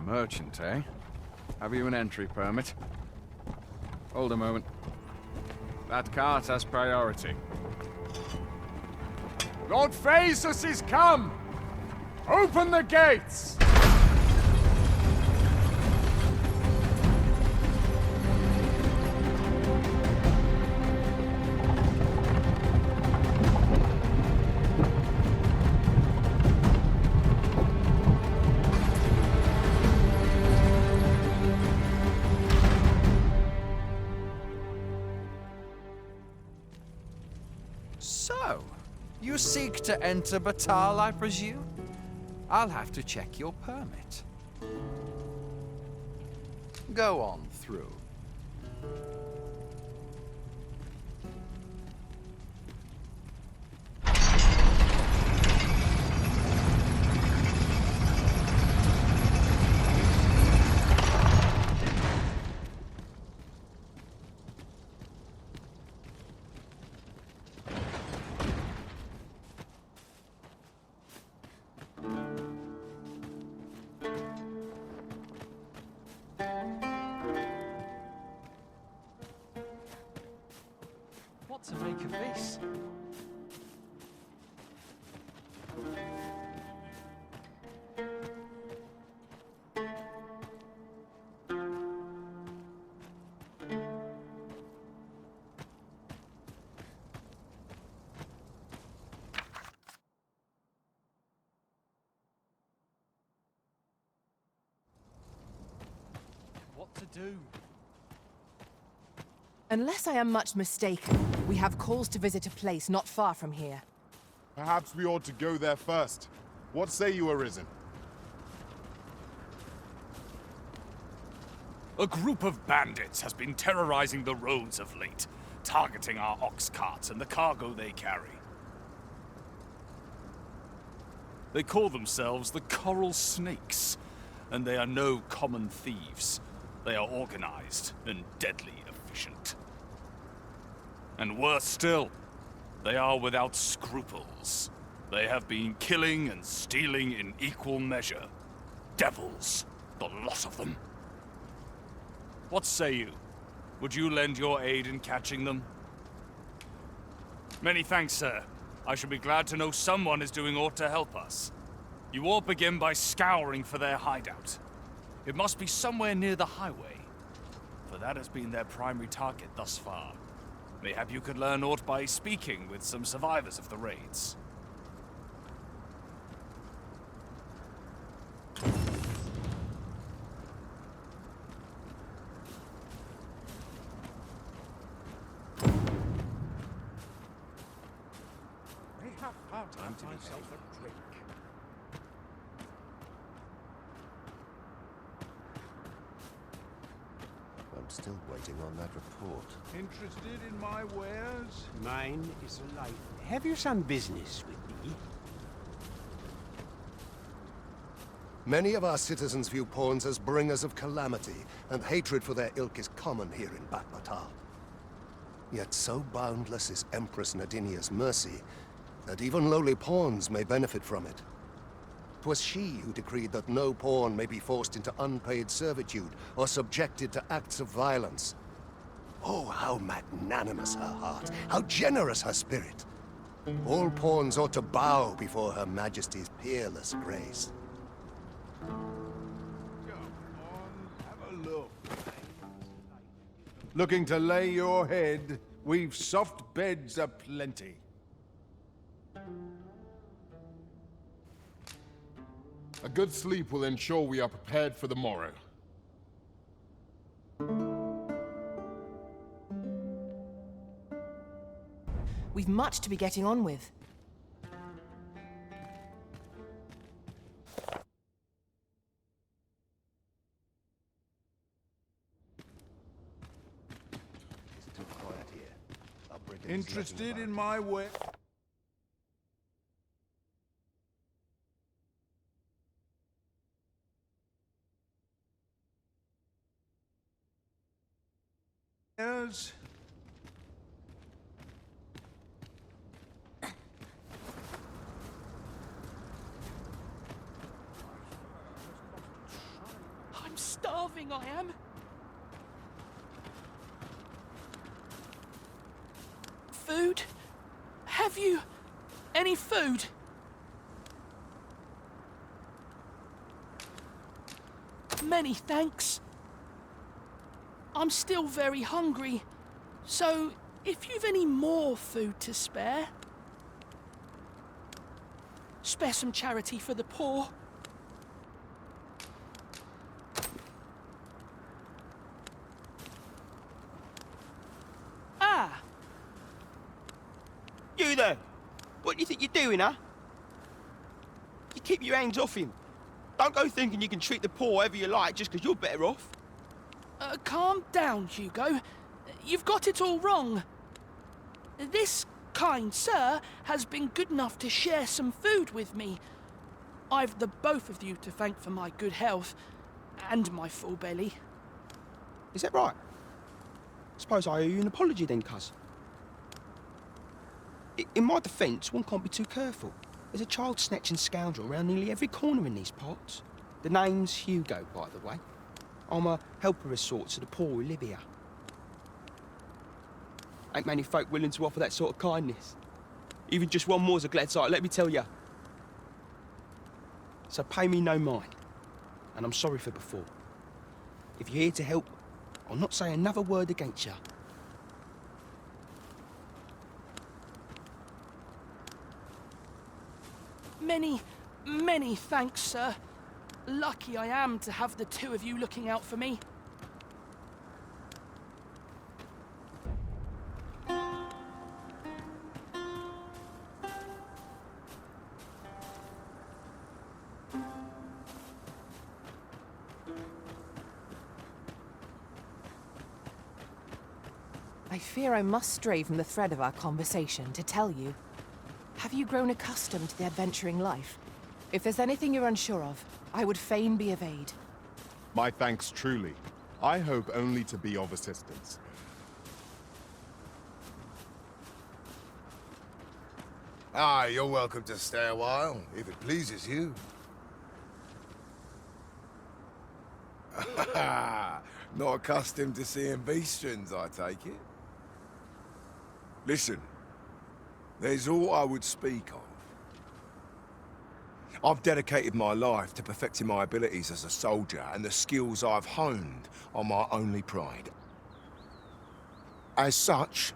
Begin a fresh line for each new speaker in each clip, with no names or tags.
Merchant, eh? Have you an entry permit? Hold a moment. That cart has priority. Lord Phaesus is come! Open the gates! So, you seek to enter Baathal, I presume? I'll have to check your permit. Go on through.
What to make of this? What to do?
Unless I am much mistaken, we have calls to visit a place not far from here.
Perhaps we ought to go there first. What say you, Arisen?
A group of bandits has been terrorizing the roads of late, targeting our ox carts and the cargo they carry. They call themselves the Coral Snakes, and they are no common thieves. They are organized and deadly efficient. And worse still, they are without scruples. They have been killing and stealing in equal measure. Devils, the lot of them. What say you? Would you lend your aid in catching them? Many thanks, sir. I shall be glad to know someone is doing aught to help us. You all begin by scouring for their hideout. It must be somewhere near the highway, for that has been their primary target thus far. Mayhap you could learn aught by speaking with some survivors of the raids.
Time to myself a drink.
I'm still waiting on that report.
Interested in my wares?
Mine is a life. Have you some business with me?
Many of our citizens view pawns as bringers of calamity, and hatred for their ilk is common here in Baathal. Yet so boundless is Empress Nadinia's mercy, that even lowly pawns may benefit from it. 'Twas she who decreed that no pawn may be forced into unpaid servitude or subjected to acts of violence. Oh, how magnanimous her heart, how generous her spirit. All pawns ought to bow before her Majesty's peerless grace.
Come on, have a look. Looking to lay your head? We've soft beds aplenty.
A good sleep will ensure we are prepared for the morrow.
We've much to be getting on with.
It's too quiet here. Our brigand is
Interested
letting
in
about.
my way? Yes.
starving, I am. Food? Have you any food? Many thanks. I'm still very hungry, so if you've any more food to spare, spare some charity for the poor. Ah!
You there? What do you think you're doing, huh? You keep your hands off him. Don't go thinking you can treat the poor however you like just because you're better off.
Calm down, Hugo. You've got it all wrong. This kind sir has been good enough to share some food with me. I've the both of you to thank for my good health and my full belly.
Is that right? Suppose I owe you an apology then, cuz. In my defence, one can't be too careful. There's a child-snatching scoundrel around nearly every corner in these parts. The name's Hugo, by the way. I'm a helper of sorts to the poor who live here. Ain't many folk willing to offer that sort of kindness. Even just one more's a glad sight, let me tell ya. So pay me no mind. And I'm sorry for before. If you're here to help, I'll not say another word against ya.
Many thanks, sir. Lucky I am to have the two of you looking out for me.
I fear I must stray from the thread of our conversation to tell you. Have you grown accustomed to the adventuring life? If there's anything you're unsure of, I would fain be of aid.
My thanks truly. I hope only to be of assistance.
Ah, you're welcome to stay a while, if it pleases you. Not accustomed to seeing Beastrens, I take it? Listen, there's all I would speak of. I've dedicated my life to perfecting my abilities as a soldier, and the skills I've honed are my only pride. As such,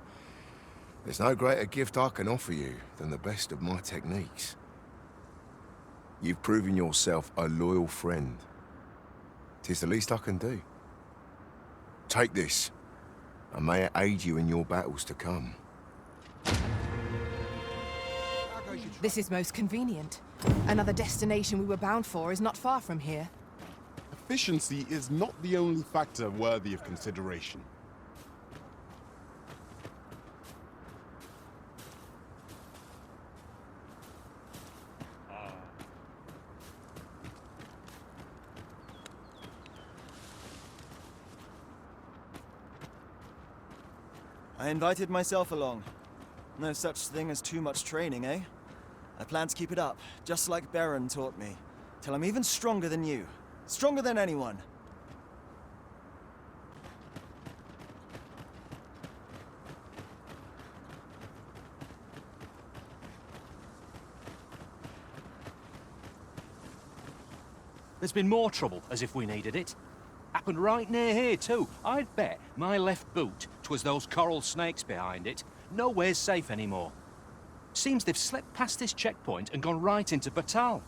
there's no greater gift I can offer you than the best of my techniques. You've proven yourself a loyal friend. 'Tis the least I can do. Take this, and may it aid you in your battles to come.
This is most convenient. Another destination we were bound for is not far from here.
Efficiency is not the only factor worthy of consideration.
I invited myself along. No such thing as too much training, eh? I plan to keep it up, just like Beren taught me, till I'm even stronger than you. Stronger than anyone.
There's been more trouble, as if we needed it. Happened right near here, too. I'd bet my left boot 'twas those coral snakes behind it. Nowhere's safe anymore. Seems they've slipped past this checkpoint and gone right into Baathal.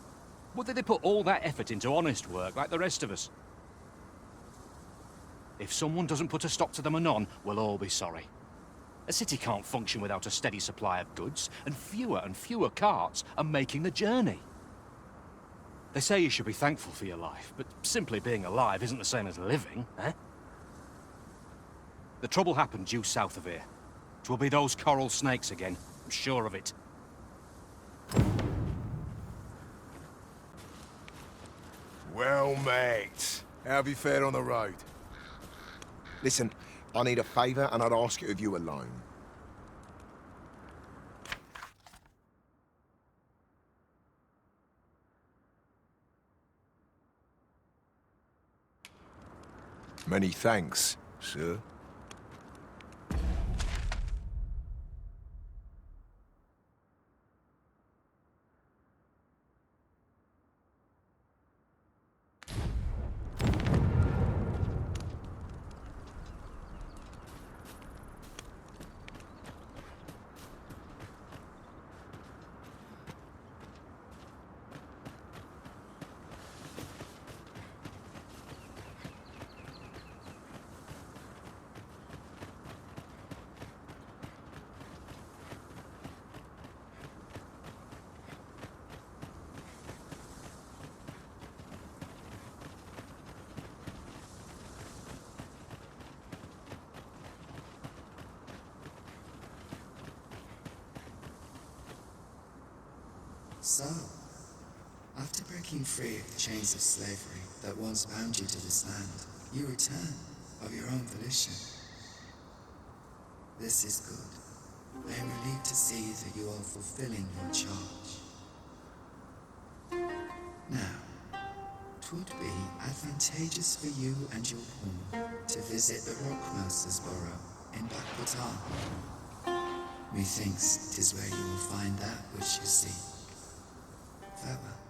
Would they put all that effort into honest work like the rest of us? If someone doesn't put a stop to them anon, we'll all be sorry. A city can't function without a steady supply of goods, and fewer carts are making the journey. They say you should be thankful for your life, but simply being alive isn't the same as living, eh? The trouble happened due south of here. 'Twill be those coral snakes again, I'm sure of it.
Well, mate, how have you fared on the road? Listen, I need a favour, and I'd ask it of you alone. Many thanks, sir.
So, after breaking free of the chains of slavery that once bound you to this land, you return of your own volition. This is good. I am relieved to see that you are fulfilling your charge. Now, 'twould be advantageous for you and your pawn to visit the Rockmaster's burrow in Baathal. Methinks 'tis where you will find that which you seek. Farewell.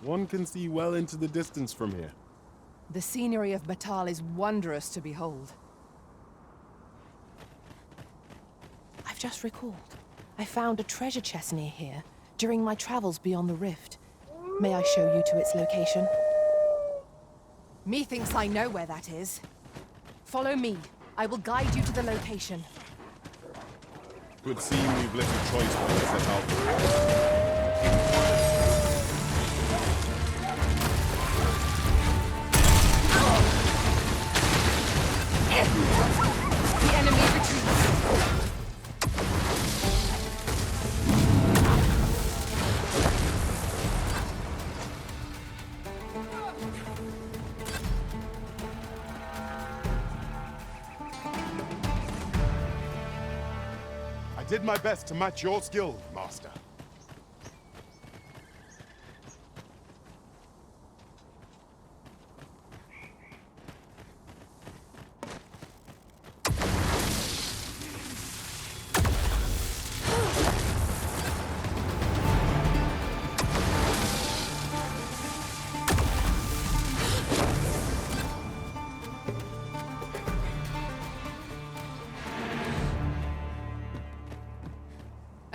One can see well into the distance from here.
The scenery of Baathal is wondrous to behold. I've just recalled. I found a treasure chest near here during my travels beyond the rift. May I show you to its location? Methinks I know where that is. Follow me. I will guide you to the location.
Would seem we've little choice but to set out.
The enemy retreats.
I did my best to match your skill, Master.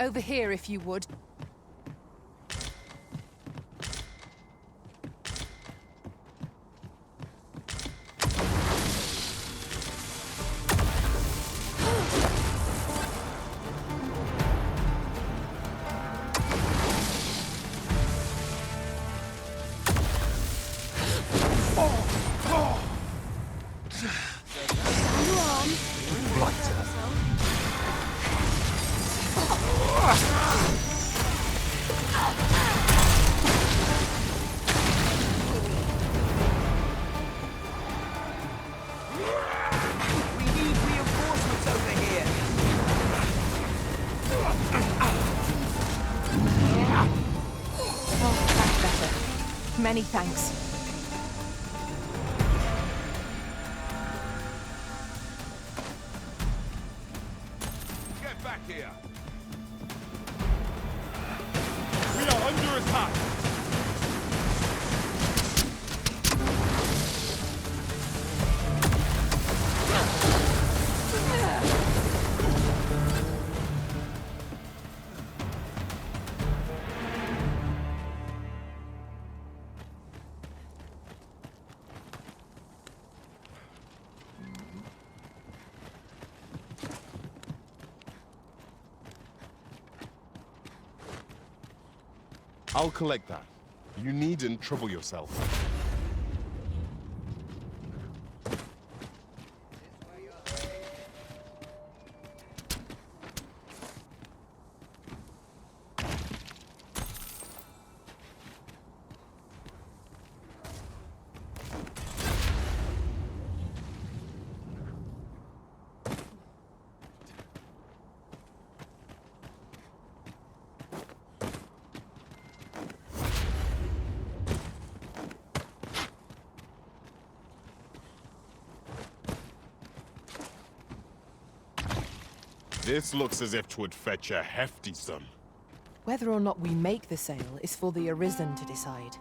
Over here, if you would. Many thanks.
Get back here! We are under attack! I'll collect that. You needn't trouble yourself. This looks as if 'twould fetch a hefty sum.
Whether or not we make the sale is for the Arisen to decide.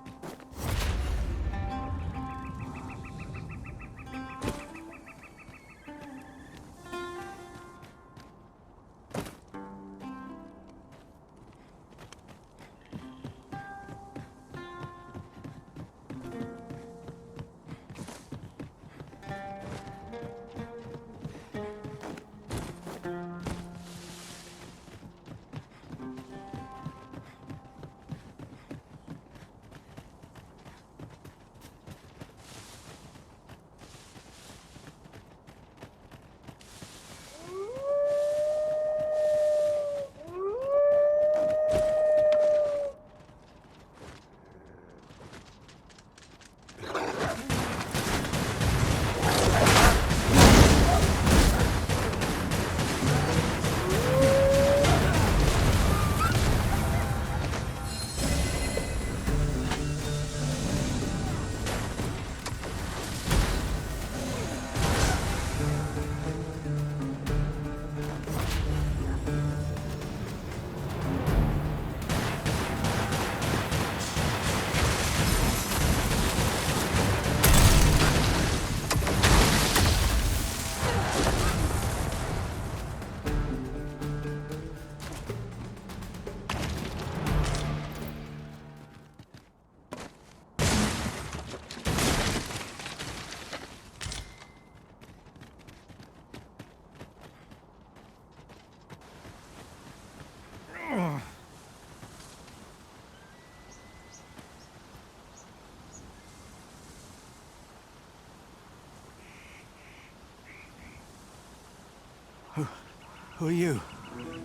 Who are you?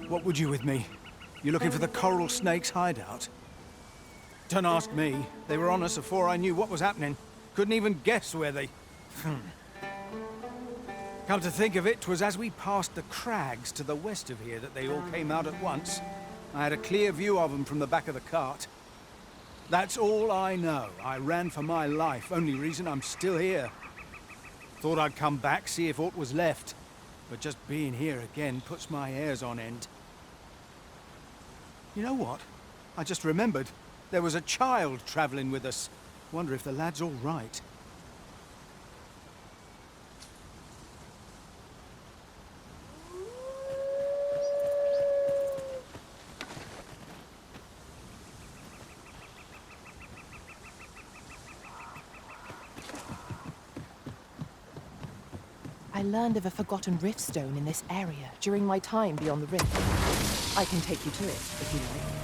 What would you with me? You looking for the coral snake's hideout? Don't ask me. They were on us before I knew what was happening. Couldn't even guess where they... Come to think of it, 'twas as we passed the crags to the west of here that they all came out at once. I had a clear view of them from the back of the cart. That's all I know. I ran for my life. Only reason I'm still here. Thought I'd come back, see if aught was left. But just being here again puts my hairs on end. You know what? I just remembered. There was a child traveling with us. Wonder if the lad's all right.
I learned of a forgotten rift stone in this area during my time beyond the rift. I can take you to it, if you like.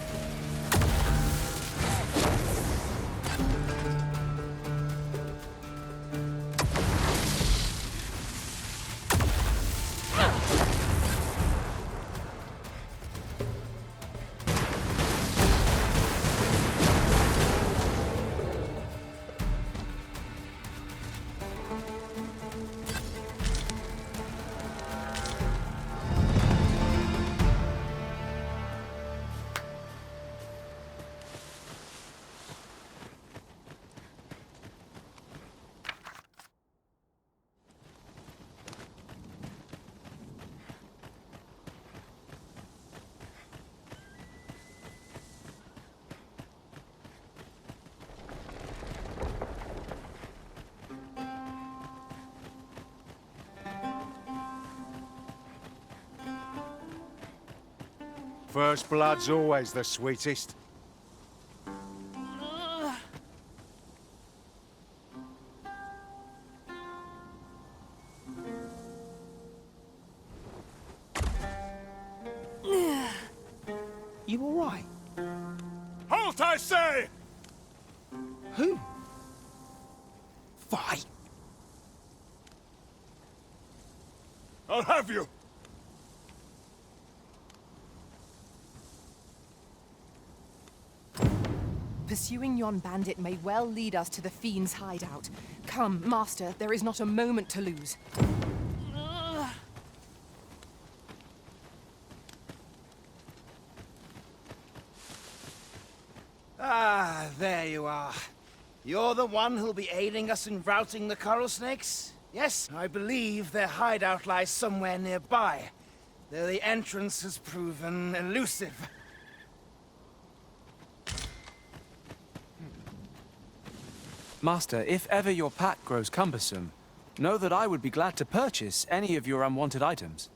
First blood's always the sweetest.
You all right?
Halt, I say!
Who? Fight!
I'll have you!
Pursuing yon bandit may well lead us to the fiend's hideout. Come, Master, there is not a moment to lose.
Ah, there you are. You're the one who'll be aiding us in routing the coral snakes? Yes, I believe their hideout lies somewhere nearby. though the entrance has proven elusive.
Master, if ever your pack grows cumbersome, know that I would be glad to purchase any of your unwanted items.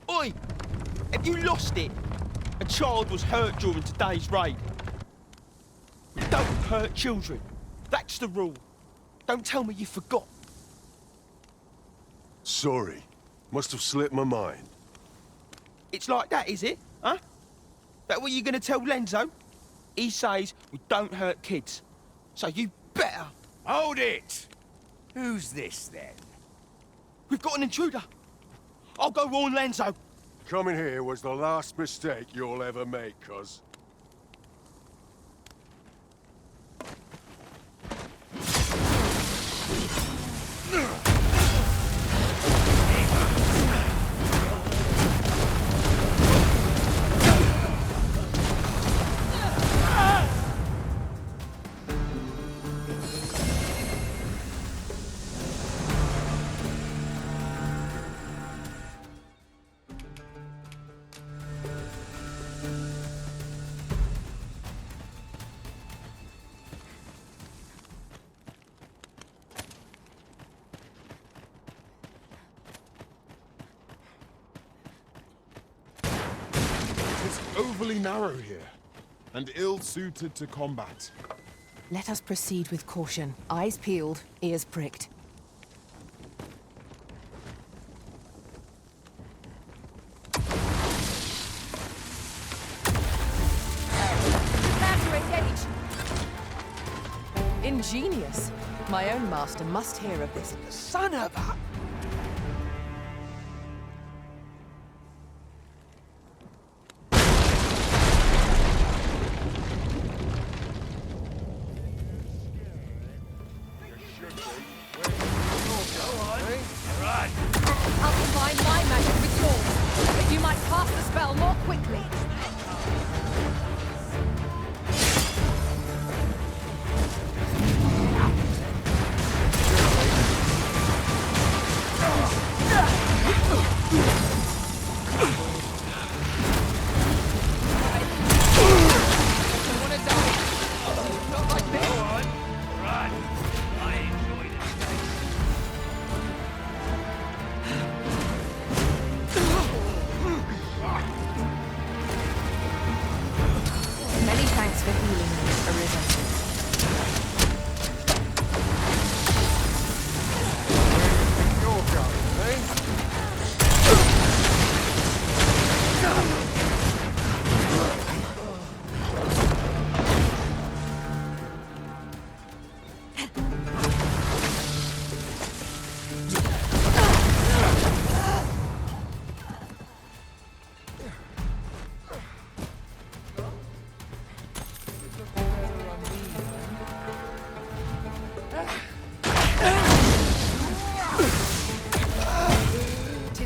Oi! Have you lost it? A child was hurt during today's raid. We don't hurt children. That's the rule. Don't tell me you forgot.
Sorry. Must have slipped my mind.
It's like that, is it? Huh? That what you're gonna tell Lenzo? He says we don't hurt kids. So you better...
Hold it! Who's this, then?
We've got an intruder. I'll go warn Lenzo.
Coming here was the last mistake you'll ever make, cuz.
Overly narrow here, and ill-suited to combat.
Let us proceed with caution. Eyes peeled, ears pricked. Prepare to engage! Ingenious. My own master must hear of this.
Son of a...
I'll combine my magic with yours. If you might cast the spell more quickly.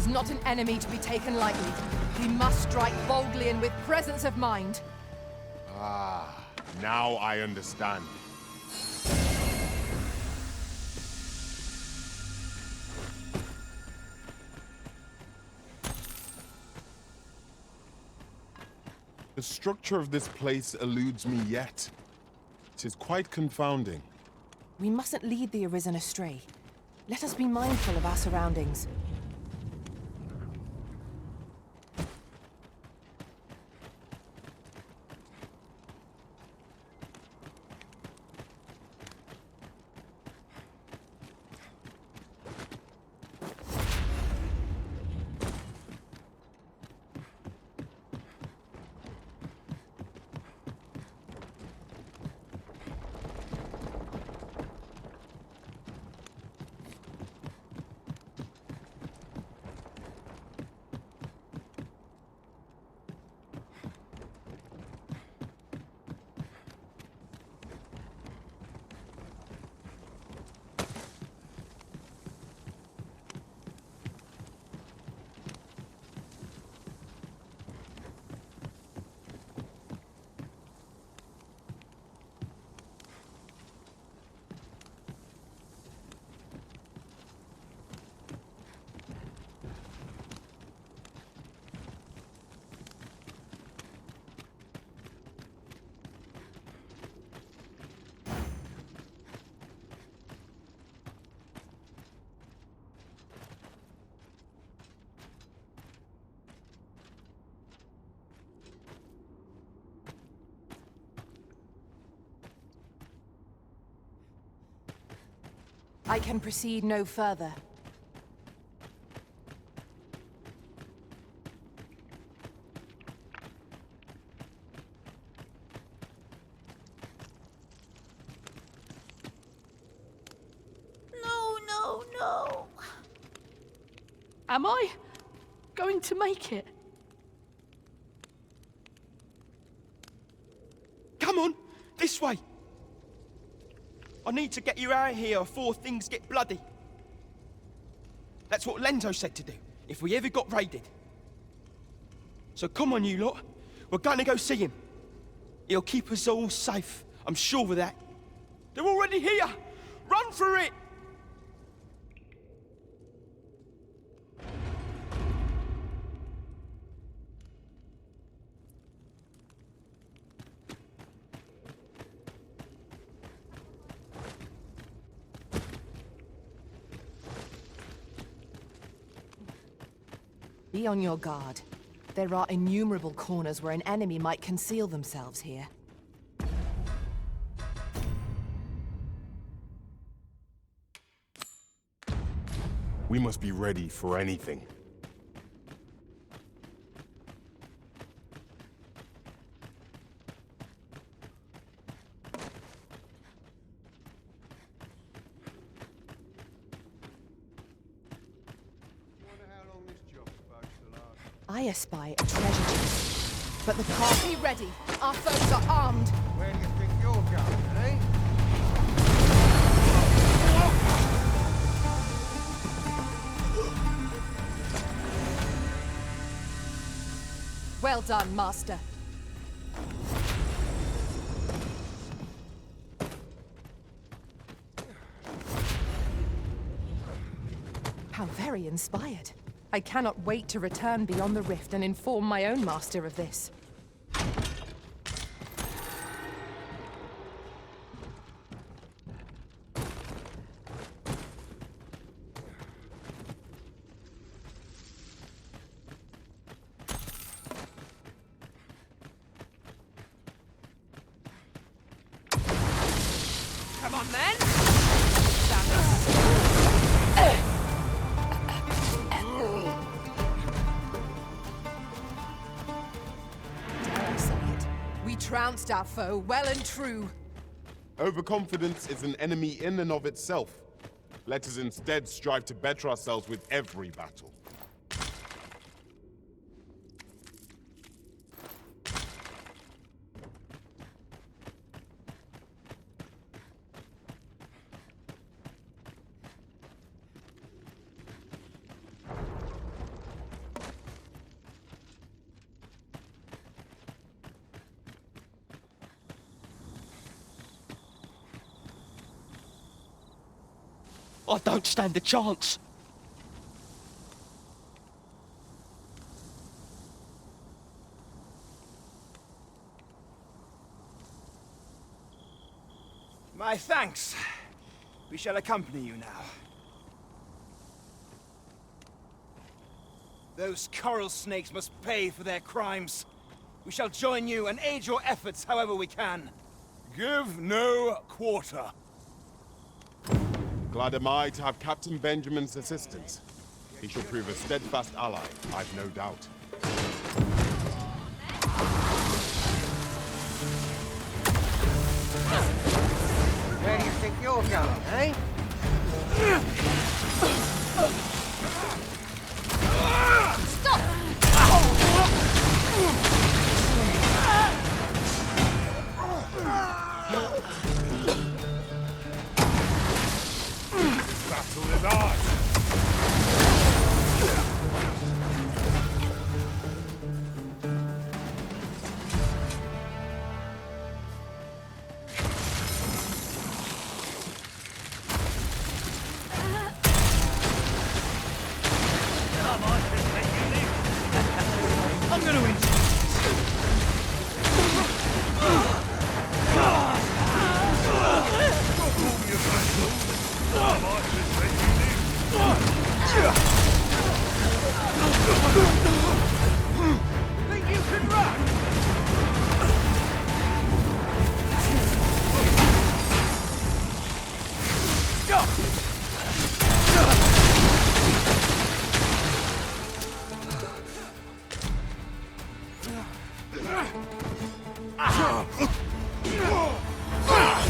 Not an enemy to be taken lightly. We must strike boldly and with presence of mind.
Ah, now I understand. The structure of this place eludes me yet. It is quite confounding.
We mustn't lead the Arisen astray. Let us be mindful of our surroundings. I can proceed no further.
No. Am I going to make it?
Come on, this way. I need to get you out of here before things get bloody. That's what Lenzo said to do, if we ever got raided. So come on, you lot. We're gonna go see him. He'll keep us all safe, I'm sure of that. They're already here! Run for it!
Be on your guard. There are innumerable corners where an enemy might conceal themselves here.
We must be ready for anything.
I espy a treasure chest, but the path... Be ready! Our foes are armed!
Where do you think you're going, eh?
Well done, Master. How very inspired. I cannot wait to return beyond the rift and inform my own master of this.
Come on, then!
Trounced our foe well and true.
Overconfidence is an enemy in and of itself. Let us instead strive to better ourselves with every battle.
I don't stand a chance.
My thanks. We shall accompany you now. Those coral snakes must pay for their crimes. We shall join you and aid your efforts however we can.
Give no quarter.
Glad am I to have Captain Benjamin's assistance. He shall prove a steadfast ally, I've no doubt.
Where do you think you're going, eh?
Battle is ours.
I'm gonna win.
Think you can run?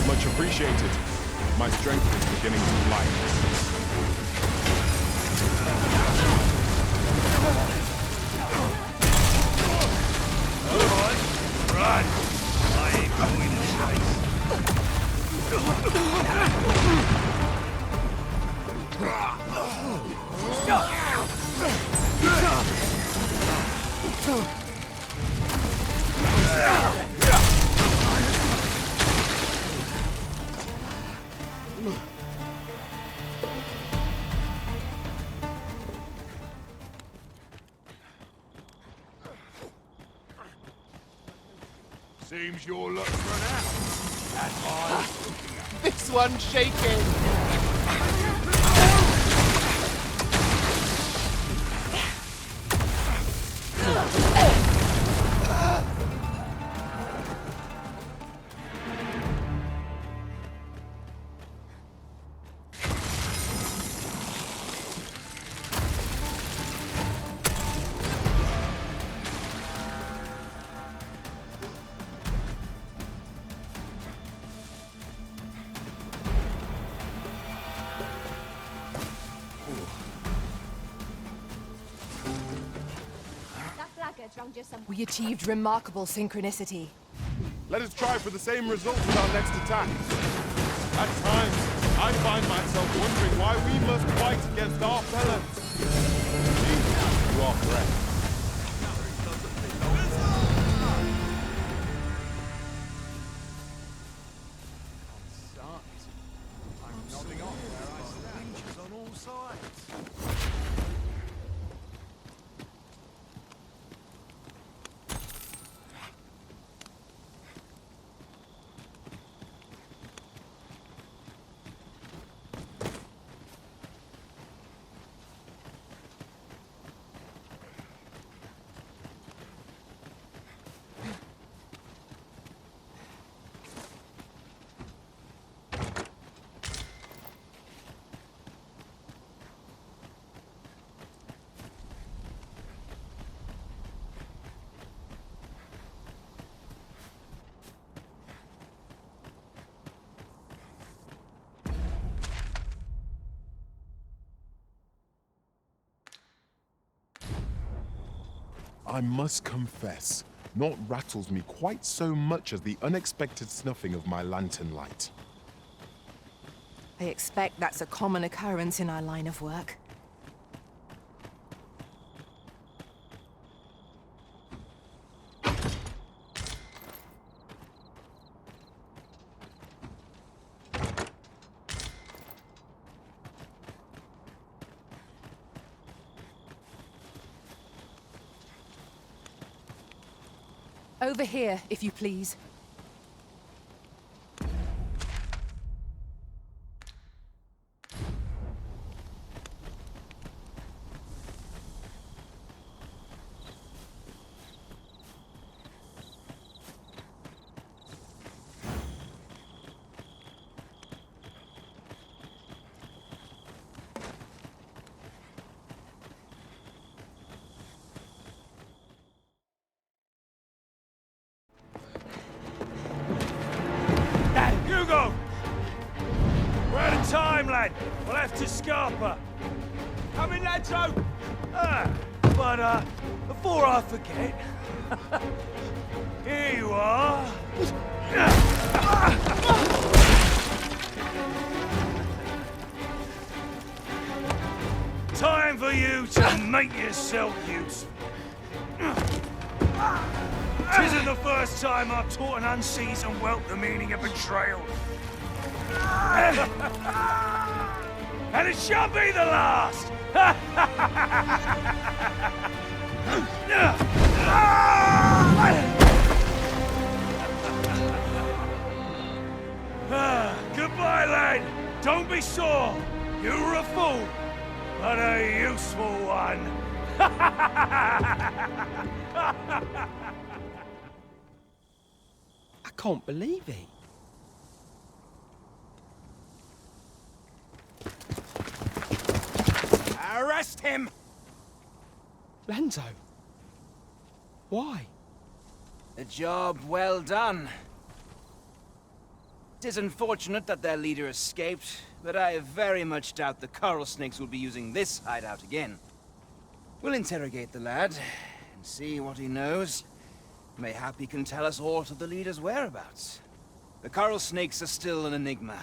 Much appreciated. My strength is beginning to fly.
Run! I ain't going to chase. Seems your luck's run out. That's all.
This one's shaking.
We achieved remarkable synchronicity.
Let us try for the same result with our next attack. At times, I find myself wondering why we must fight against our fellows. Indeed, you are correct.
I'm nodding off where I stand. Inches on all sides.
I must confess, naught rattles me quite so much as the unexpected snuffing of my lantern light.
I expect that's a common occurrence in our line of work. Over here, if you please.
lad. We'll have to scarper.
Come in, Ladro!
But before I forget, here you are. Time for you to make yourself useful. Tisn't the first time I've taught an unseasoned whelp the meaning of betrayal. And it shall be the last! Goodbye, lad. Don't be sore. You were a fool, but a useful one.
I can't believe it.
Arrest him!
Lanzo. Why?
A job well done. It is unfortunate that their leader escaped, but I very much doubt the coral snakes will be using this hideout again. We'll interrogate the lad and see what he knows. Mayhap he can tell us aught of the leader's whereabouts. The coral snakes are still an enigma.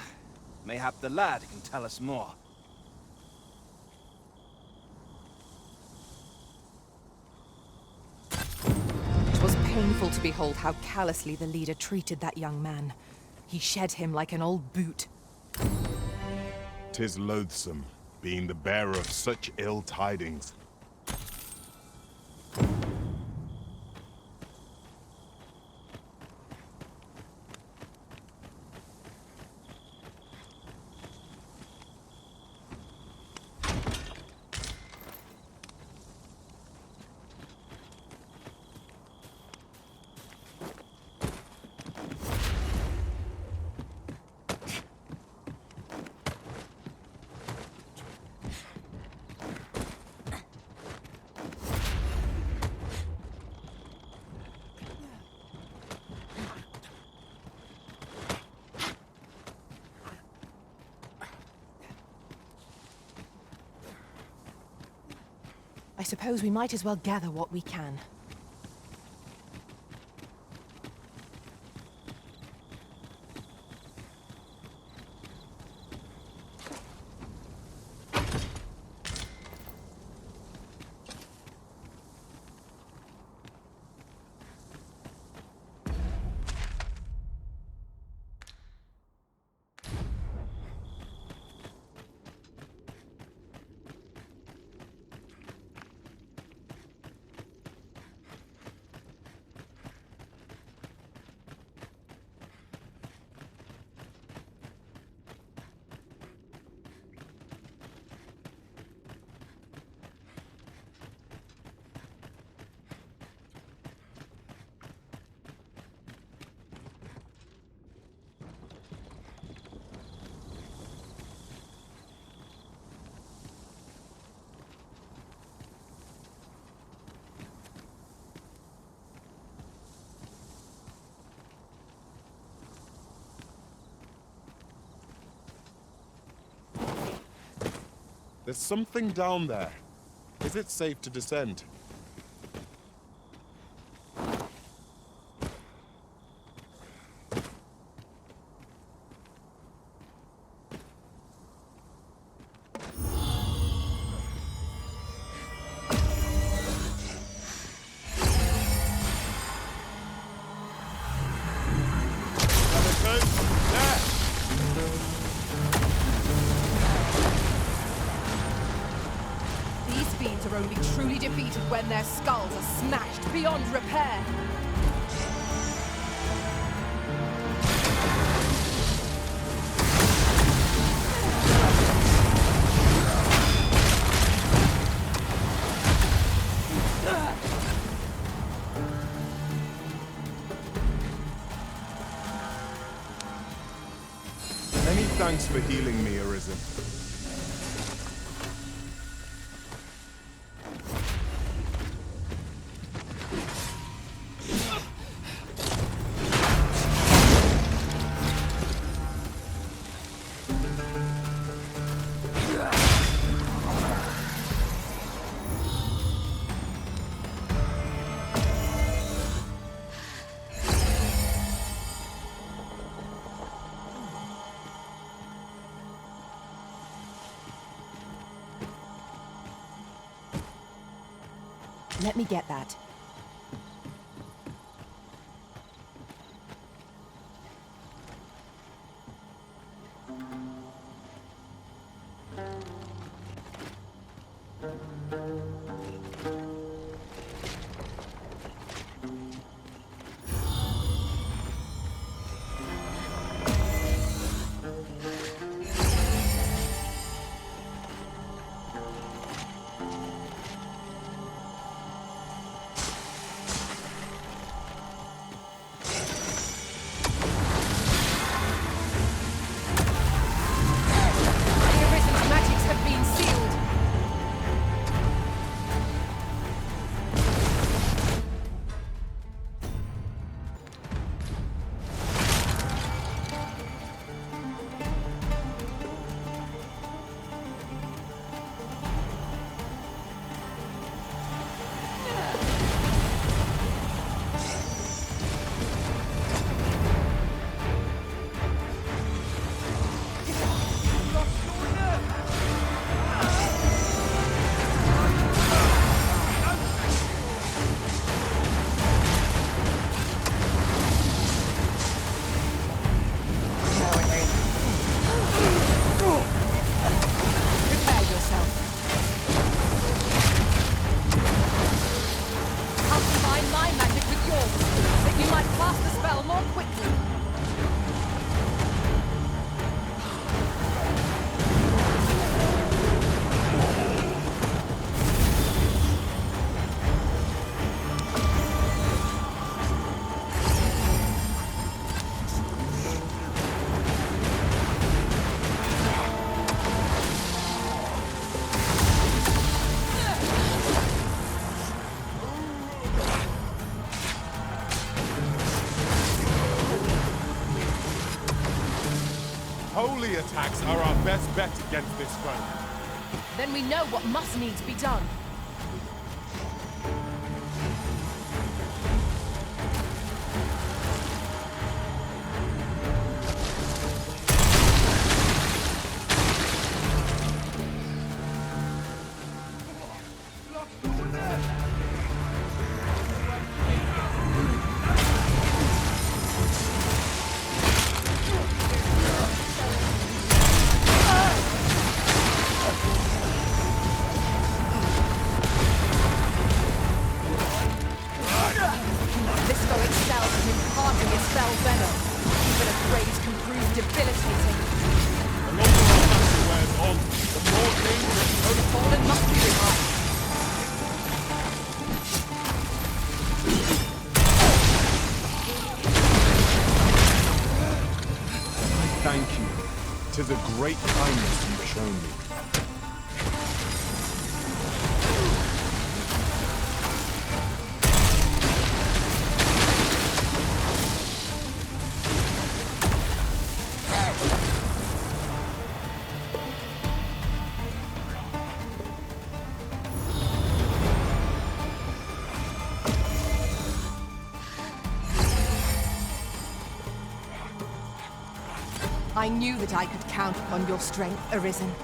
Mayhap the lad can tell us more.
It was painful to behold how callously the leader treated that young man. He shed him like an old boot.
'Tis loathsome, being the bearer of such ill tidings.
I suppose we might as well gather what we can.
There's something down there. Is it safe to descend?
Are only truly defeated when their skulls are smashed beyond repair.
Many thanks for healing me, Arisen.
Let me get that.
Holy attacks are our best bet against this foe.
Then we know what must needs be done.
Thank you. 'Tis a great kindness you've shown me.
I knew that I could count upon your strength, Arisen.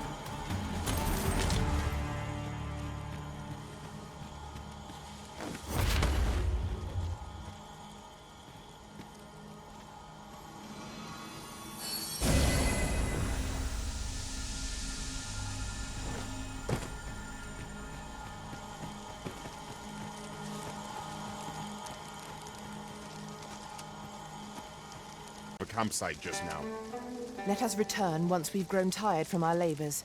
A campsite just now.
Let us return once we've grown tired from our labors.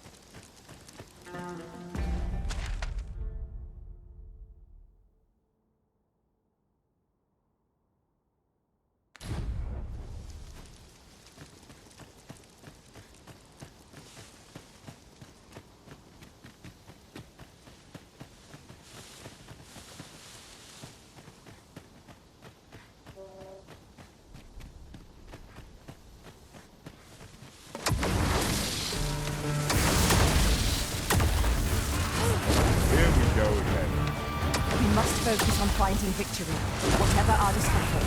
Focus on finding victory, whatever our discomfort.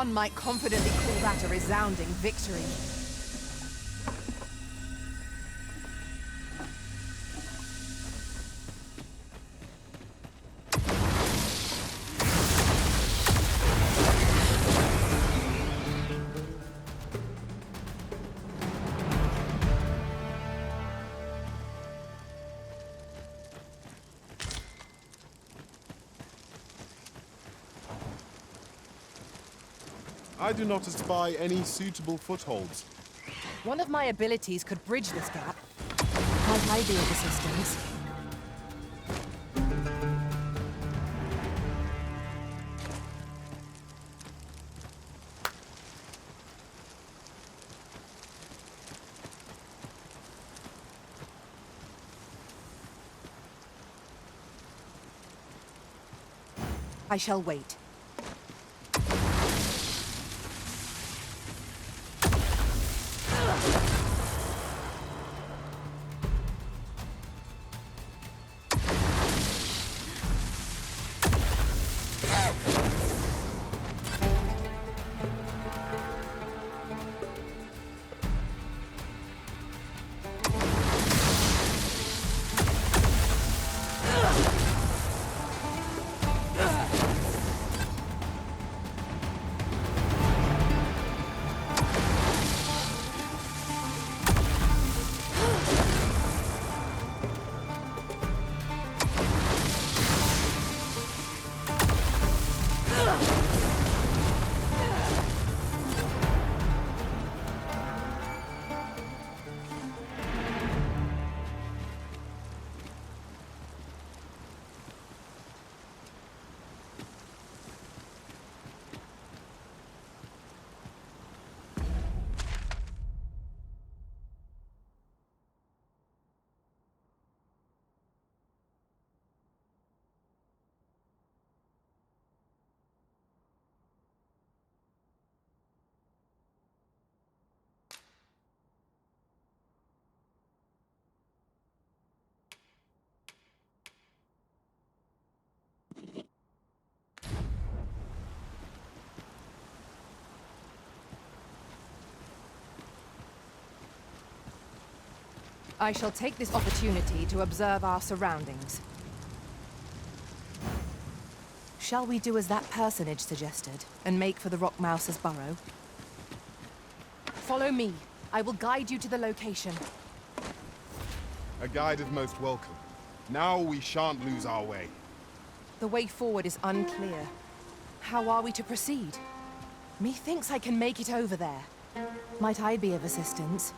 One might confidently call that a resounding victory.
I do not espy any suitable footholds.
One of my abilities could bridge this gap. Might I be of assistance? I shall wait. I shall take this opportunity to observe our surroundings. Shall we do as that personage suggested, and make for the Rock Mouse's burrow? Follow me. I will guide you to the location.
A guide is most welcome. Now we shan't lose our way.
The way forward is unclear. How are we to proceed? Methinks I can make it over there. Might I be of assistance?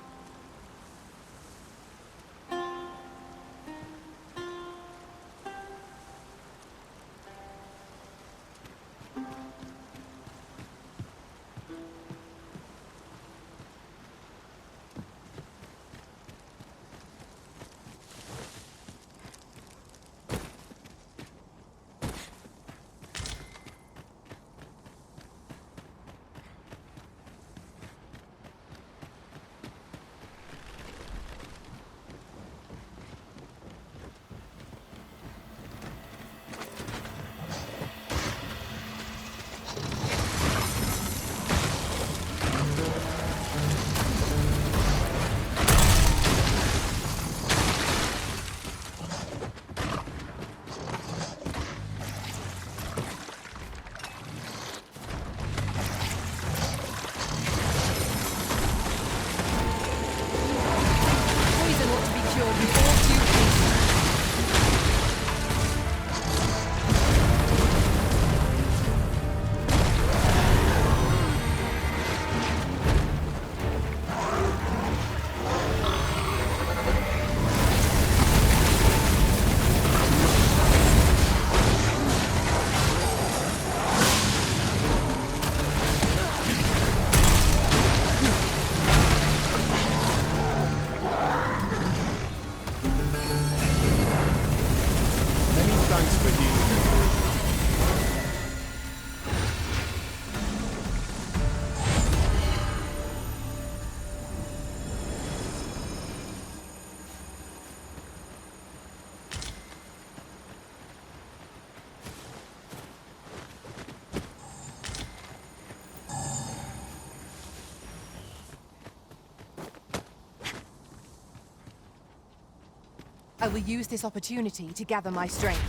I will use this opportunity to gather my strength.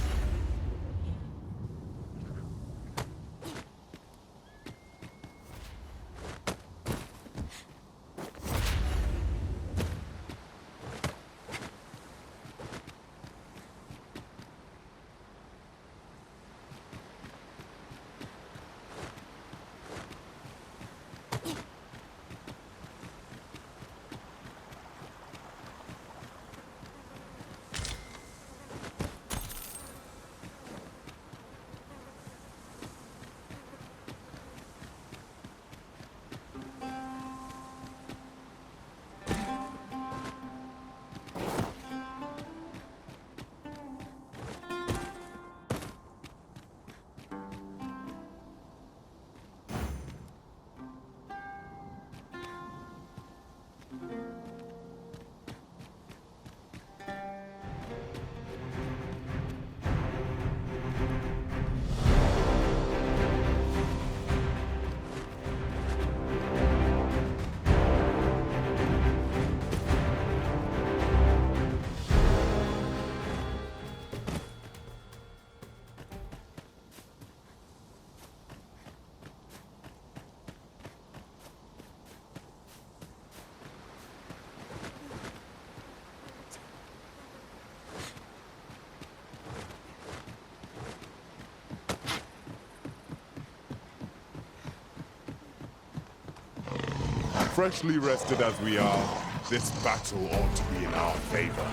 Freshly rested as we are, this battle ought to be in our favor.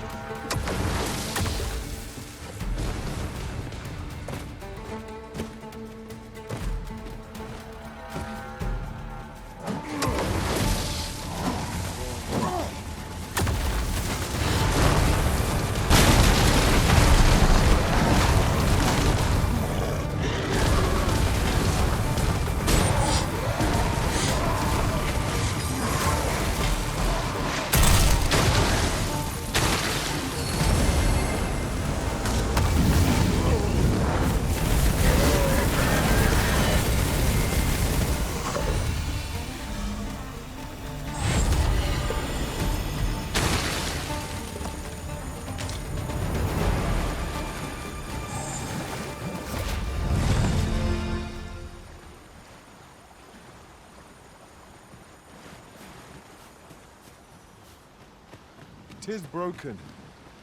Tis broken,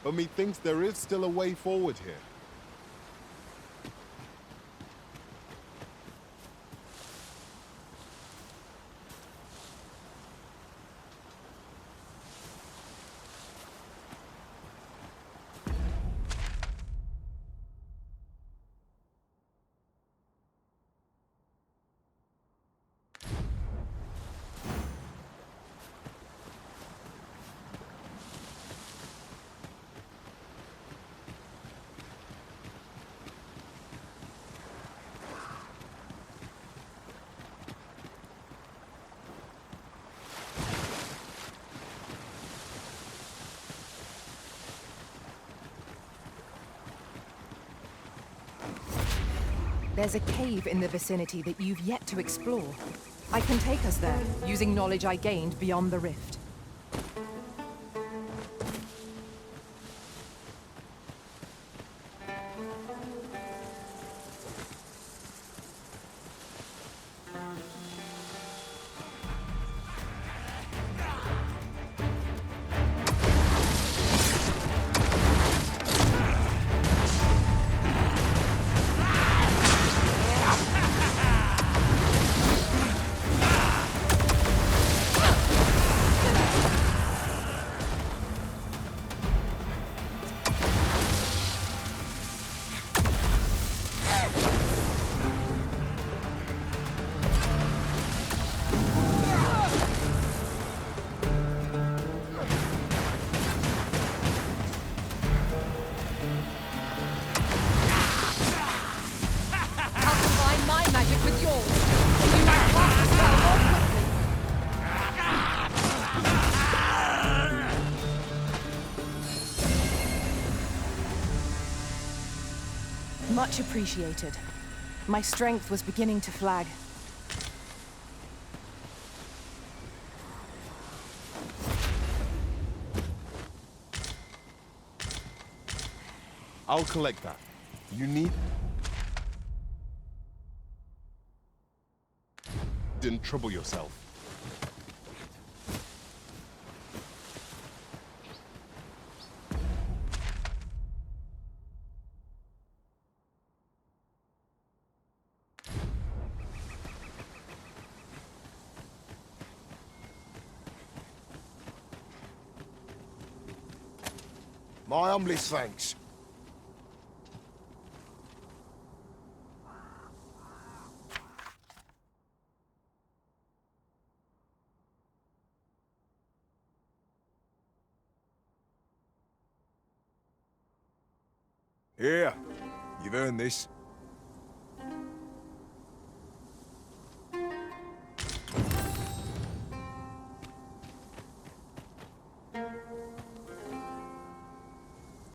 but methinks there is still a way forward here.
There's a cave in the vicinity that you've yet to explore. I can take us there, using knowledge I gained beyond the rift. Much appreciated. My strength was beginning to flag.
I'll collect that. You need... Didn't trouble yourself.
My humblest thanks. Here, you've earned this.